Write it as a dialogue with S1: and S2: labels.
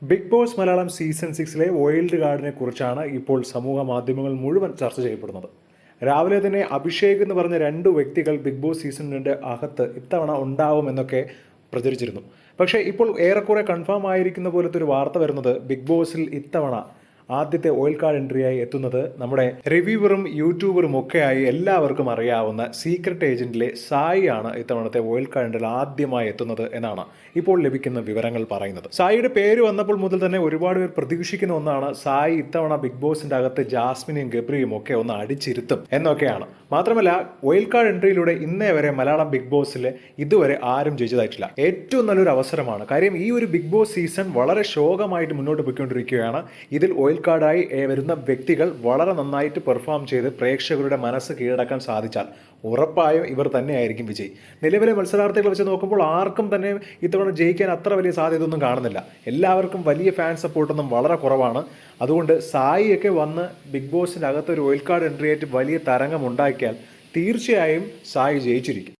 S1: Big Boss Malayalam season 6 wild കാർഡിനെ കുറിച്ചാണ് ഇപ്പോൾ സമൂഹ മാധ്യമങ്ങൾ മുഴുവൻ ചർച്ച ചെയ്യപ്പെടുന്നത്. രാവിലെ തന്നെ അഭിഷേക് എന്ന് പറഞ്ഞ രണ്ട് വ്യക്തികൾ ബിഗ് ബോസ് സീസൺ 2 അകത്ത് ഇത്തവണ ഉണ്ടാവുമെന്നൊക്കെ പ്രചരിച്ചിരുന്നു. പക്ഷേ ഇപ്പോൾ ഏറെക്കുറെ കൺഫേം ആയിരിക്കുന്ന പോലത്തെ ഒരു വാർത്ത വരുന്നത് ബിഗ് ബോസിൽ ഇത്തവണ ആദ്യത്തെ വൈൽഡ് കാർഡ് എൻട്രിയായി എത്തുന്നത് നമ്മുടെ റിവ്യൂവറും യൂട്യൂബറും ഒക്കെയായി എല്ലാവർക്കും അറിയാവുന്ന സീക്രട്ട് ഏജന്റിലെ സായി ആണ് ഇത്തവണത്തെ വൈൽഡ് കാർഡ് എൻട്രിയിൽ ആദ്യമായി എത്തുന്നത് എന്നാണ് ഇപ്പോൾ ലഭിക്കുന്ന വിവരങ്ങൾ പറയുന്നത്. സായിയുടെ പേര് വന്നപ്പോൾ മുതൽ തന്നെ ഒരുപാട് പേർ പ്രതീക്ഷിക്കുന്ന ഒന്നാണ് സായി ഇത്തവണ ബിഗ് ബോസിന്റെ അകത്ത് ജാസ്മിനെയും ഗബ്രിയും ഒക്കെ ഒന്ന് അടിച്ചിരുത്തും എന്നൊക്കെയാണ്. മാത്രമല്ല വൈൽഡ് കാർഡ് എൻട്രിയിലൂടെ ഇന്നേ വരെ മലയാളം ബിഗ് ബോസിൽ ഇതുവരെ ആരും ജയിച്ചതായിട്ടില്ല. ഏറ്റവും നല്ലൊരു അവസരമാണ്. കാര്യം ഈ ഒരു ബിഗ് ബോസ് സീസൺ വളരെ ശോകമായിട്ട് മുന്നോട്ട് പോയിക്കൊണ്ടിരിക്കുകയാണ്. ഇതിൽ വൈൽഡ് കാർഡായി വരുന്ന വ്യക്തികൾ വളരെ നന്നായിട്ട് പെർഫോം ചെയ്ത് പ്രേക്ഷകരുടെ മനസ്സ് കീഴടക്കാൻ സാധിച്ചാൽ ഉറപ്പായും ഇവർ തന്നെയായിരിക്കും വിജയി. നിലവിലെ മത്സരാർത്ഥികൾ വെച്ച് നോക്കുമ്പോൾ ആർക്കും തന്നെ ഇത്തവണ ജയിക്കാൻ അത്ര വലിയ സാധ്യതയൊന്നും കാണുന്നില്ല. എല്ലാവർക്കും വലിയ ഫാൻ സപ്പോർട്ടൊന്നും വളരെ കുറവാണ്. അതുകൊണ്ട് സായിയൊക്കെ വന്ന് ബിഗ് ബോസിൻ്റെ അകത്തൊരു വൈൽഡ് കാർഡ് എൻട്രി ആയിട്ട് വലിയ തരംഗം ഉണ്ടാക്കിയാൽ തീർച്ചയായും സായി ജയിച്ചിരിക്കും.